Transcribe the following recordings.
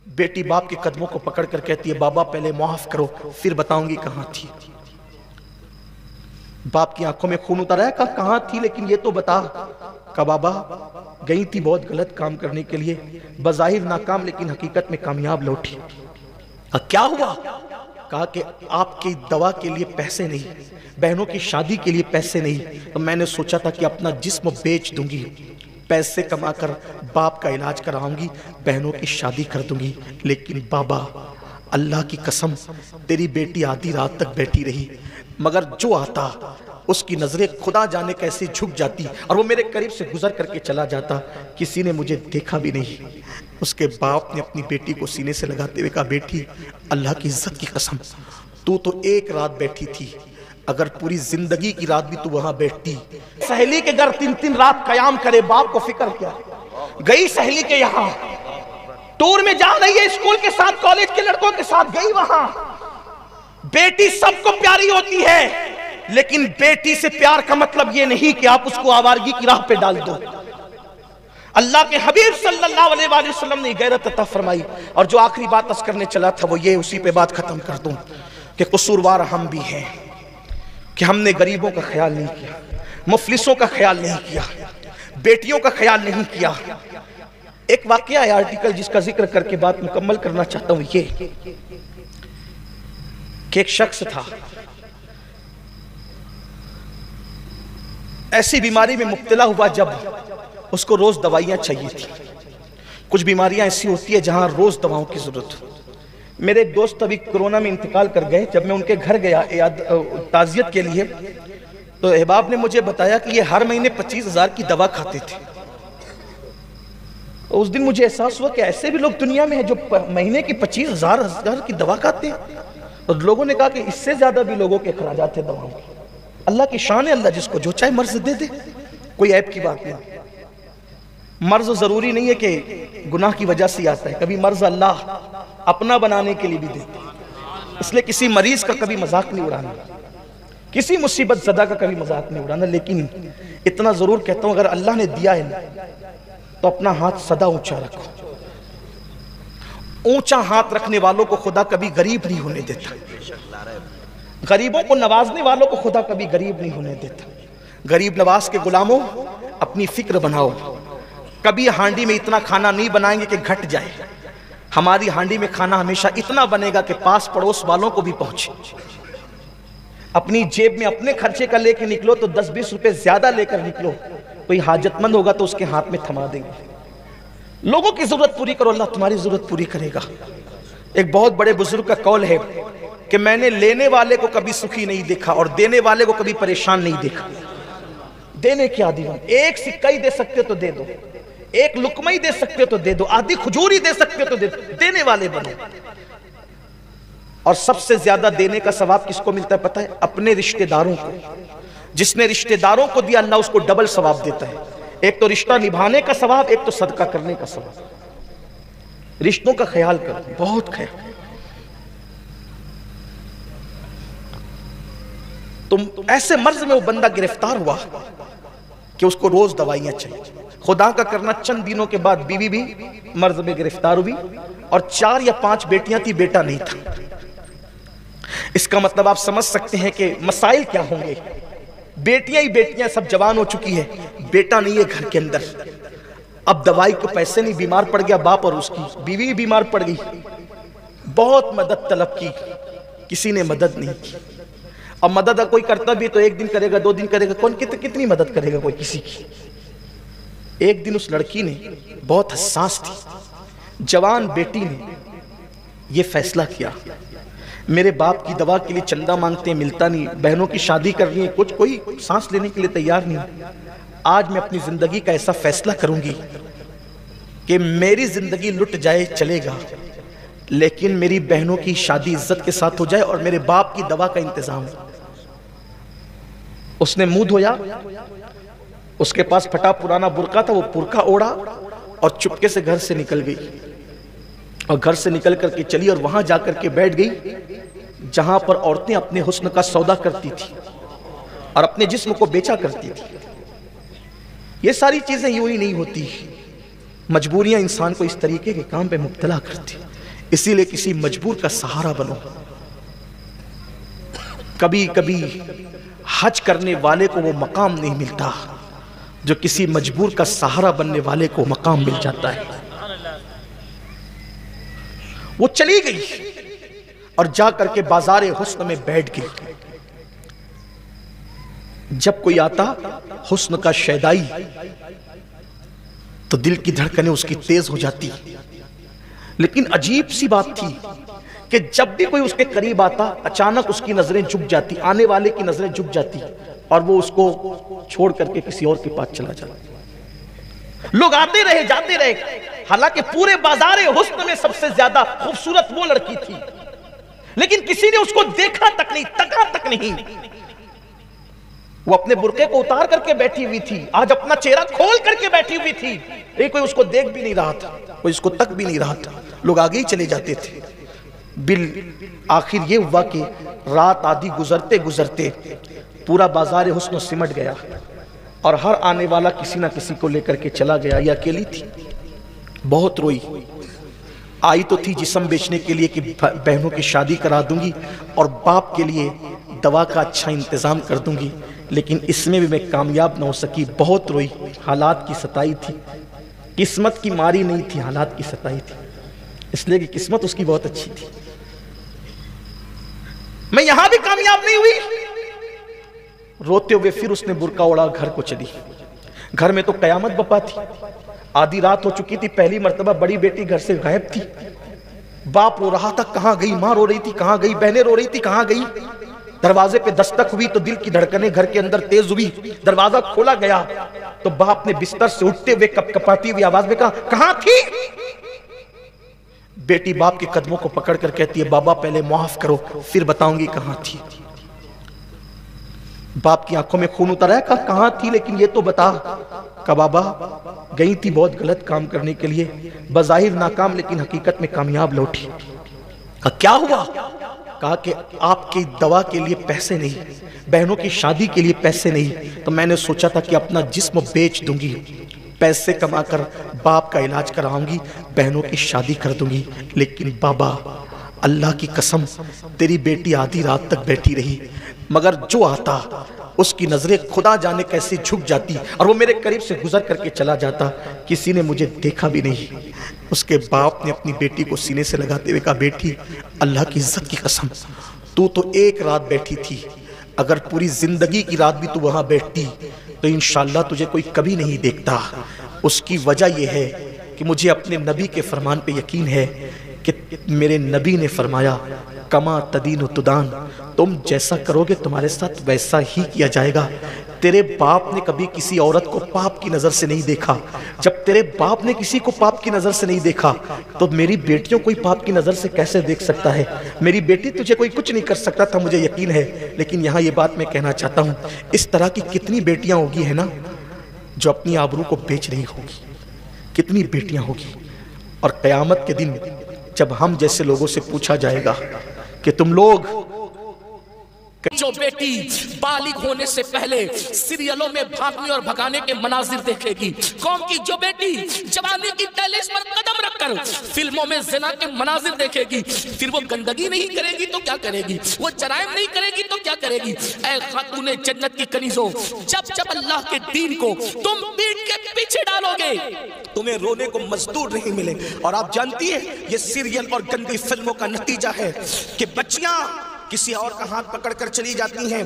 बेटी बाप के कदमों को पकड़ कर कहती है, बाबा पहले माफ करो, फिर बताऊंगी कहां थी। बाप की आंखों में खून उतर आया, कहां थी लेकिन ये तो बता। कहा बाबा गई थी बहुत गलत काम करने के लिए, बज़ाहिर नाकाम लेकिन हकीकत में कामयाब लौटी। क्या हुआ? कहा कि आपकी दवा के लिए पैसे नहीं, बहनों की शादी के लिए पैसे नहीं, तो मैंने सोचा था कि अपना जिस्म बेच दूंगी, पैसे कमाकर बाप का इलाज कराऊंगी, बहनों की शादी कर दूंगी। लेकिन बाबा अल्लाह की कसम, तेरी बेटी आधी रात तक बैठी रही, मगर जो आता उसकी नजरें खुदा जाने कैसे झुक जाती और वो मेरे करीब से गुजर करके चला जाता, किसी ने मुझे देखा भी नहीं। उसके बाप ने अपनी बेटी को सीने से लगाते हुए कहा, बेटी अल्लाह की इज्जत की कसम, तू तो एक रात बैठी थी, अगर पूरी जिंदगी की रात भी तू वहां बैठती। सहेली के घर 3-3 रात कयाम करे, बाप को फिक्र क्या। गई सहेली के यहाँ टूर में जा रही है, स्कूल के साथ कॉलेज के लड़कों के साथ गई वहां। बेटी सबको प्यारी होती है, लेकिन बेटी से प्यार का मतलब यह नहीं कि आप उसको आवारगी की राह पे डाल दो। अल्लाह के हबीब सल्लल्लाहु अलैहि वसल्लम ने गैरत अता फरमाई। और जो आखिरी बात अर्ज करने चला था वो ये, उसी पे बात खत्म कर दूं कि कसूरवार हम भी हैं कि हमने गरीबों का ख्याल नहीं किया, मुफलिसों का ख्याल नहीं किया, बेटियों का ख्याल नहीं किया। एक वाकया है आर्टिकल जिसका जिक्र करके बात मुकम्मल करना चाहता हूं, ये कि एक शख्स था, ऐसी बीमारी में मुब्तला हुआ जब उसको रोज दवाइयां चाहिए थी। कुछ बीमारियां ऐसी होती है जहां रोज दवाओं की जरूरत हो। मेरे एक दोस्त अभी कोरोना में इंतकाल कर गए, जब मैं उनके घर गया ताजियत के लिए, तो अहबाब ने मुझे बताया कि ये हर महीने 25,000 की दवा खाते थे। उस दिन मुझे एहसास हुआ कि ऐसे भी लोग दुनिया में हैं जो महीने की 25,000 की दवा खाते हैं। और लोगों ने कहा कि इससे ज्यादा भी लोगों के अखराजात थे दवाओं के। अल्लाह की शान है, अल्लाह जिसको जो चाहे मर्ज दे दे, कोई ऐब की बात नहीं। मर्ज जरूरी नहीं है कि गुनाह की वजह से आता है, कभी मर्ज अल्लाह अपना बनाने के लिए भी देते हैं। इसलिए किसी मरीज का कभी मजाक नहीं उड़ाना, किसी मुसीबत ज़दा का कभी मजाक नहीं उड़ाना। लेकिन इतना जरूर कहता हूं, अगर अल्लाह ने दिया है ना तो अपना हाथ सदा ऊंचा रखो। ऊंचा हाथ रखने वालों को खुदा कभी गरीब नहीं होने देता, गरीबों को नवाजने वालों को खुदा कभी गरीब नहीं होने देता। गरीब नवाज के गुलामों, अपनी फिक्र बनाओ, कभी हांडी में इतना खाना नहीं बनाएंगे कि घट जाए। हमारी हांडी में खाना हमेशा इतना बनेगा कि पास पड़ोस वालों को भी पहुंचे। अपनी जेब में अपने खर्चे का लेके निकलो तो 10-20 रुपए ज्यादा लेकर निकलो, कोई हाजतमंद होगा तो उसके हाथ में थमा देंगे। लोगों की जरूरत पूरी करो, अल्लाह तुम्हारी जरूरत पूरी करेगा। एक बहुत बड़े बुजुर्ग का कौल है कि मैंने लेने वाले को कभी सुखी नहीं देखा और देने वाले को कभी परेशान नहीं देखा। देने के आदि बनो, एक सिक्का ही दे सकते हो तो दे दो, एक लुकमा ही दे सकते हो तो दे दो, आधी खजूर ही दे सकते हो तो दे दो, देने वाले बनो। और सबसे ज्यादा देने का सवाब किसको मिलता है पता है? अपने रिश्तेदारों को। जिसने रिश्तेदारों को दिया अल्लाह उसको डबल सवाब देता है। एक तो रिश्ता निभाने का सवाब, एक तो सदका करने का सवाब। रिश्तों का ख्याल करो, बहुत ख्याल। तुम ऐसे मर्ज में वो बंदा गिरफ्तार हुआ कि उसको रोज दवाइयां चाहिए। खुदा का करना, चंद दिनों के बाद बीवी भी मर्ज में गिरफ्तार हुई और 4 या 5 बेटियां थी, बेटा नहीं था। इसका मतलब आप समझ सकते हैं कि मसाइल क्या होंगे। बेटियां ही बेटियां सब जवान हो चुकी है, बेटा नहीं है घर के अंदर। अब दवाई को पैसे नहीं, बीमार पड़ गया बाप और उसकी बीवी भी बीमार पड़ गई। बहुत मदद तलब की, किसी ने मदद नहीं की। अब मदद कोई करता भी तो 1 दिन करेगा, 2 दिन करेगा, कौन कितनी मदद करेगा कोई किसी की। एक दिन उस लड़की ने, बहुत हसास थी, जवान बेटी ने यह फैसला किया, मेरे बाप की दवा के लिए चंदा मांगते हैं, मिलता नहीं, बहनों की शादी करनी है, कुछ कोई सांस लेने के लिए तैयार नहीं। आज मैं अपनी जिंदगी का ऐसा फैसला करूंगी कि मेरी जिंदगी लुट जाए चलेगा, लेकिन मेरी बहनों की शादी इज्जत के साथ हो जाए और मेरे बाप की दवा का इंतजाम। उसने मुंह धोया, उसके पास फटा पुराना बुर्का था, वो बुर्का ओढ़ा और चुपके से घर से निकल गई। और घर से निकल करके चली और वहां जाकर के बैठ गई जहां पर औरतें अपने हुस्न का सौदा करती थी और अपने जिस्म को बेचा करती थी। ये सारी चीजें यूं ही नहीं होती, मजबूरियां इंसान को इस तरीके के काम पे मुब्तला करती। इसीलिए किसी मजबूर का सहारा बनो। कभी कभी हज करने वाले को वो मकाम नहीं मिलता जो किसी मजबूर का सहारा बनने वाले को मकाम मिल जाता है। वो चली गई और जा करके बाजारे हुस्न में बैठ गई। जब कोई आता हुस्न का शैदाई तो दिल की धड़कनें उसकी तेज हो जाती। लेकिन अजीब सी बात थी कि जब भी कोई उसके करीब आता अचानक उसकी नजरें झुक जाती, आने वाले की नजरें झुक जाती और वो उसको छोड़ करके किसी और के पास चला जाता। लोग आते रहे जाते रहे, हालांकि पूरे बाजारे हुस्न में सबसे ज्यादा खूबसूरत वो लड़की थी, लेकिन किसी ने उसको देखा तक नहीं, तका तक नहीं। वो अपने बुर्के को उतार करके बैठी हुई थी, आज अपना चेहरा खोल करके बैठी हुई थी। कोई उसको देख भी नहीं रहा था, कोई इसको तक भी नहीं रहा था, लोग आगे ही चले जाते थे। बिल आखिर ये हुआ कि रात आधी गुजरते गुजरते पूरा बाजार हुस्न सिमट गया और हर आने वाला किसी ना किसी को लेकर के चला गया। ये अकेली थी, बहुत रोई। आई तो थी जिस्म बेचने के लिए कि बहनों की शादी करा दूंगी और बाप के लिए दवा का अच्छा इंतजाम कर दूंगी, लेकिन इसमें भी मैं कामयाब ना हो सकी। बहुत रोई, हालात की सताई थी, किस्मत की मारी नहीं थी, हालात की सताई थी, इसलिए कि किस्मत उसकी बहुत अच्छी थी। मैं यहां भी कामयाब नहीं हुई। रोते हुए फिर उसने बुर्का ओढ़ा, घर को चली। घर में तो कयामत बपा थी, आधी रात हो चुकी थी, पहली मर्तबा बड़ी बेटी घर से गायब थी। बाप रो रहा था, कहां गई? मां रो रही थी, कहां गई? बहनें रो रही थी, कहां गई? दरवाजे पे दस्तक हुई तो दिल की धड़कनें घर के अंदर तेज हुई। दरवाजा खोला गया तो बाप ने बिस्तर से उठते हुए कपकपाती हुई आवाज में कहा, कहां थी? बेटी बाप के कदमों को पकड़ कर कहती है, बाबा पहले माफ करो फिर बताऊंगी कहां थी। बाप की आंखों में खून उतर आया, कहा कहां थी लेकिन ये तो बता। कहा बाबा गई थी बहुत गलत काम करने के लिए, बज़ाहिर नाकाम लेकिन हकीकत में कामयाब लौटी। कहा क्या हुआ? कहा कि आपकी दवा के लिए पैसे नहीं, बहनों की शादी के लिए पैसे नहीं, तो मैंने सोचा था कि अपना जिस्म बेच दूंगी, पैसे कमाकर बाप का इलाज कराऊंगी, बहनों की शादी कर दूंगी। लेकिन बाबा अल्लाह की कसम तेरी बेटी आधी रात तक बैठी रही, मगर जो आता उसकी नजरें खुदा जाने कैसे झुक जाती और वो मेरे करीब से गुजर करके चला जाता, किसी ने मुझे देखा भी नहीं। उसके बाप ने अपनी बेटी को सीने से लगाते हुए कहा, बेटी अल्लाह की इज्जत की कसम तू तो एक रात बैठी थी, अगर पूरी जिंदगी की रात भी तू वहां बैठती तो इंशाअल्लाह तुझे कोई कभी नहीं देखता। उसकी वजह यह है कि मुझे अपने नबी के फरमान पे यकीन है कि मेरे नबी ने फरमाया, कमा तदीन तुदान, तुम जैसा करोगे तुम्हारे साथ वैसा ही किया जाएगा। तेरे बाप ने कभी किसी औरत को पाप की नजर से नहीं देखा, जब तेरे बाप ने किसी को पाप की नजर से नहीं देखा तो मेरी बेटियों कोई पाप की नजर से कैसे देख सकता है? मेरी बेटी तुझे कोई कुछ नहीं कर सकता था, मुझे यकीन है। लेकिन यहाँ ये बात मैं कहना चाहता हूँ, इस तरह की कितनी बेटियां होगी है ना जो अपनी आबरू को बेच रही होगी, कितनी बेटियां होगी। और क़यामत के दिन जब हम जैसे लोगों से पूछा जाएगा कि तुम लोग, जो बेटी बालिग होने से पहले सीरियलों में भागने और भगाने के मनाजिर देखेगी, कौम की जो बेटी जवानी की दहलीज पर कदम रखकर फिल्मों में ज़िना के मनाजिर देखेगी, फिर वो गंदगी नहीं करेगी तो क्या करेगी, वो जराइम नहीं करेगी तो क्या करेगी? ऐ खातूने जन्नत की कनीजों, जब जब अल्लाह के दीन को तुम पीठ के पीछे डालोगे तुम्हें रोने को मजदूर नहीं मिले। और आप जानती है ये सीरियल और गंदी फिल्मों का नतीजा है कि बच्चियां किसी और का हाथ पकड़कर चली जाती हैं,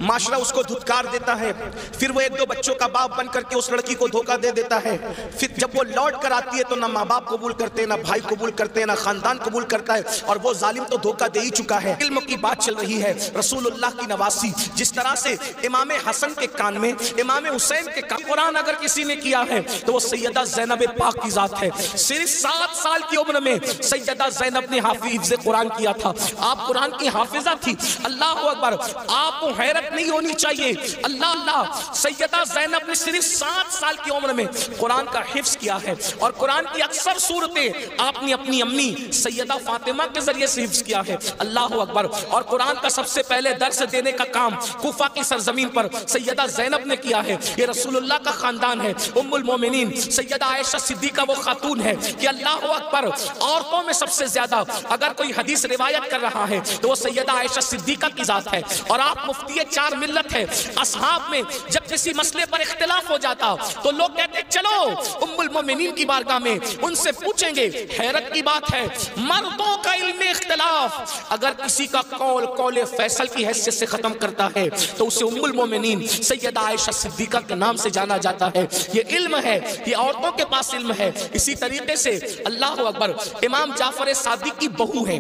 माशरा उसको धुतकार देता है, फिर वो एक दो बच्चों का बाप बन करके उस लड़की को धोखा दे देता है। फिर जब वो लौट कर आती है तो ना माँ बाप कबूल करते, ना भाई कबूल करते, ना खानदान कबूल करता है, और वो जालिम तो धोखा दे ही चुका है। इल्म की बात चल रही है, रसूलुल्लाह की नवासी, जिस तरह से इमाम हसन के कान में, इमाम हुसैन के कान, कुरान अगर किसी ने किया है तो वो सैयदा ज़ैनब पाक की जात है। सिर्फ 7 साल की उम्र में सैयदा ज़ैनब ने हाफिज़ कुरान किया था। आप कुरान की हाफिज हाफिजा थी। अल्लाह अकबर, आपको हैरत नहीं होनी चाहिए। अल्लाह अल्लाह, सैयदा ज़ैनब ने सिर्फ 7 साल की उम्र में कुरान का हिफ्ज किया है और कुरान की अक्सर सूरतें आपने अपनी अम्मी सैयदा फातिमा के जरिए से हिफ्ज किया है। अल्लाह अकबर। और कुरान का सबसे पहले दर्स देने का काम कूफा की सरजमीन पर सैयदा ज़ैनब ने किया है। ये रसूलुल्लाह का खानदान है। उम्मुल मोमिनीन सैयदा आयशा सिद्दीका वो खातून है कि अल्लाह अकबर, औरतों में सबसे ज्यादा अगर कोई हदीस रिवायत कर रहा है तो वो सैयदा आयशा सिद्दीका की जात है। और आप मुफ्ती 4 मिल्लत है। असहाब में जब किसी मसले पर इख्तिलाफ हो जाता तो लोग कहते चलो उम्मुल मोमिनीन की बारगाह में उनसे पूछेंगे। हैरत की बात है, मर्दों का इल्म इख्तिलाफ अगर किसी का कौल कौले फैसल की हैसियत से खत्म करता है तो उसे उम्मुल मोमिनीन सैयदा आयशा सिद्दीका के नाम से जाना जाता है। ये इल्म है, ये औरतों के पास इल्म है। इसी तरीके से अल्लाह अकबर, इमाम जाफर सादिक की बहू है।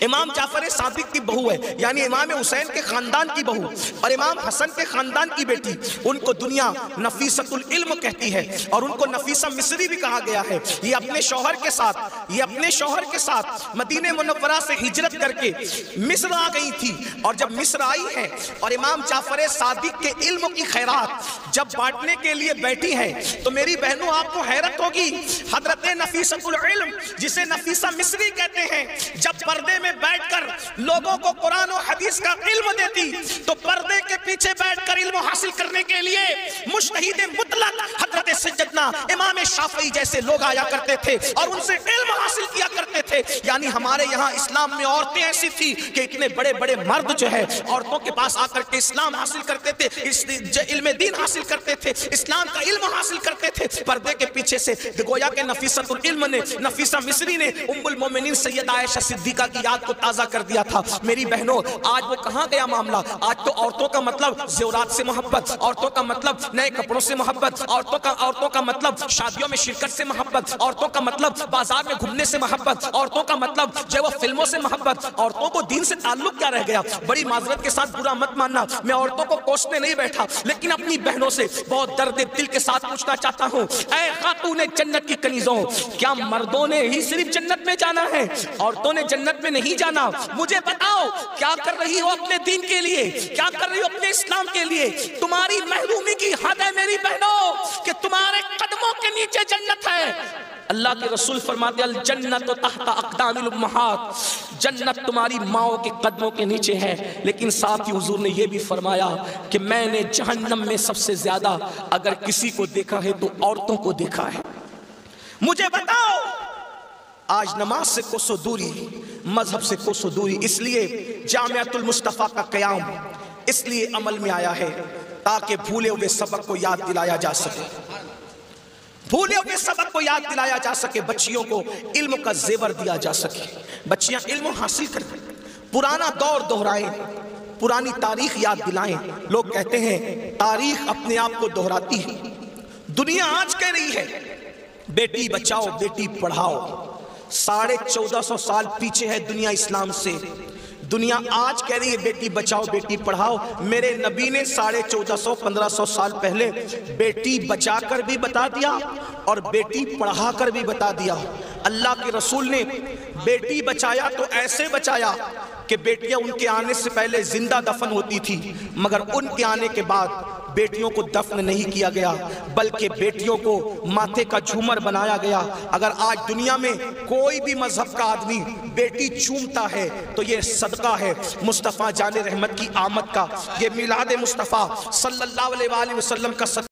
इमाम जाफर सादिक की बहू है, यानी इमाम हुसैन के खानदान की बहू और इमाम हसन के खानदान की बेटी। उनको दुनिया नफीसतुल इल्म कहती है और उनको नफीसा मिस्री भी कहा गया है। ये अपने शौहर के साथ मदीने मुनव्वरा से हिजरत करके मिस्र आ गई थी। और जब मिस्र आई है और इमाम जाफर सादिक के इल्म की खैरात जब बांटने के लिए बैठी है तो मेरी बहनों आपको हैरत होगी, हजरत नफीसतुल इल्म जिसे नफीसा मिस्री कहते हैं, जब पर्दे में बैठकर लोगों को कुरान और हदीस का इल्म देती तो पर्दे के पीछे बैठकर इल्म हासिल करने के लिए मुज्तहिद मुतलक हजरत सैयदना इमाम शाफई जैसे लोग आया करते थे और उनसे इल्म हासिल किया करते थे। यानी हमारे यहाँ इस्लाम में औरतें ऐसी थी कि इतने बड़े बड़े मर्द जो है औरतों के पास आकर के इस्लाम हासिल करते थे, इल्म दीन हासिल करते थे, इस्लाम का इल्म हासिल करते थे। पर्दे के पीछे से गोया के नफीसतुल इल्म ने, नफीसा मिस्री ने उम्मुल मोमिनीन सैयदा आयशा सिद्दीका की याद को ताजा कर दिया था। मेरी बहनों, आज वो कहां गया मामला? आज तो औरतों का मतलब ज़ेवरात से मोहब्बत, औरतों का मतलब नए कपड़ों से मोहब्बत, औरतों का मतलब शादियों में शिरकत से मोहब्बत, औरतों का मतलब बाजार में घूमने से मोहब्बत, औरतों का मतलब जो वो फिल्मों से मोहब्बत। औरतों को दीन से ताल्लुक क्या रह गया? बड़ी माजरत के साथ बुरा मत मानना, मैं औरतों को कोसने नहीं बैठा, लेकिन अपनी बहनों से बहुत दर्द दिल के साथ पूछना चाहता हूं, ऐ खातूने जन्नत की कनीजों, क्या मर्दों ने ही सिर्फ जन्नत में जाना है, औरतों ने जन्नत में नहीं जाना? मुझे बताओ, क्या कर रही हो अपने दीन के लिए, क्या कर रही हो अपने इस्लाम के लिए? तुम्हारी महरूमी की हद है मेरी बहनों कि तुम्हारे कदमों के नीचे जन्नत है। अल्लाह के रसूल फरमाते अल जन्नत तहता अक़दामिल उम्महात, जन्नत तुम्हारी माओ के कदमों के नीचे है। लेकिन साथ ही हुजूर ने यह भी फरमाया कि मैंने जहन्नम में सबसे ज्यादा अगर किसी को देखा है तो औरतों को देखा है। मुझे बताओ, आज नमाज से कोसों दूरी, मजहब से कोसों दूरी, इसलिए जामिअतुल मुस्तफा का क़याम इसलिए अमल में आया है ताकि भूले हुए सबक को याद दिलाया जा सके, भूले हुए सबक को याद दिलाया जा सके, बच्चियों को इल्म का जेवर दिया जा सके, बच्चियां इल्म हासिल करें, पुराना दौर दोहराएं, पुरानी तारीख याद दिलाएं। लोग कहते हैं तारीख अपने आप को दोहराती है। दुनिया आज कह रही है बेटी बचाओ बेटी पढ़ाओ, 1450 साल पीछे है दुनिया इस्लाम से। दुनिया आज कह रही है बेटी बचाओ बेटी पढ़ाओ। मेरे नबी ने 1450-1500 साल पहले बेटी बचाकर भी बता दिया और बेटी पढ़ाकर भी बता दिया। अल्लाह के रसूल ने बेटी बचाया तो ऐसे बचाया कि बेटियां उनके आने से पहले जिंदा दफन होती थी, मगर उनके आने के बाद बेटियों को दफन नहीं किया गया, बल्कि बेटियों को माथे का झूमर बनाया गया। अगर आज दुनिया में कोई भी मजहब का आदमी बेटी चूमता है तो ये सदका है मुस्तफ़ा जाने रहमत की आमद का, ये मिलाद मुस्तफ़ा सल्लल्लाहु अलैहि वसल्लम का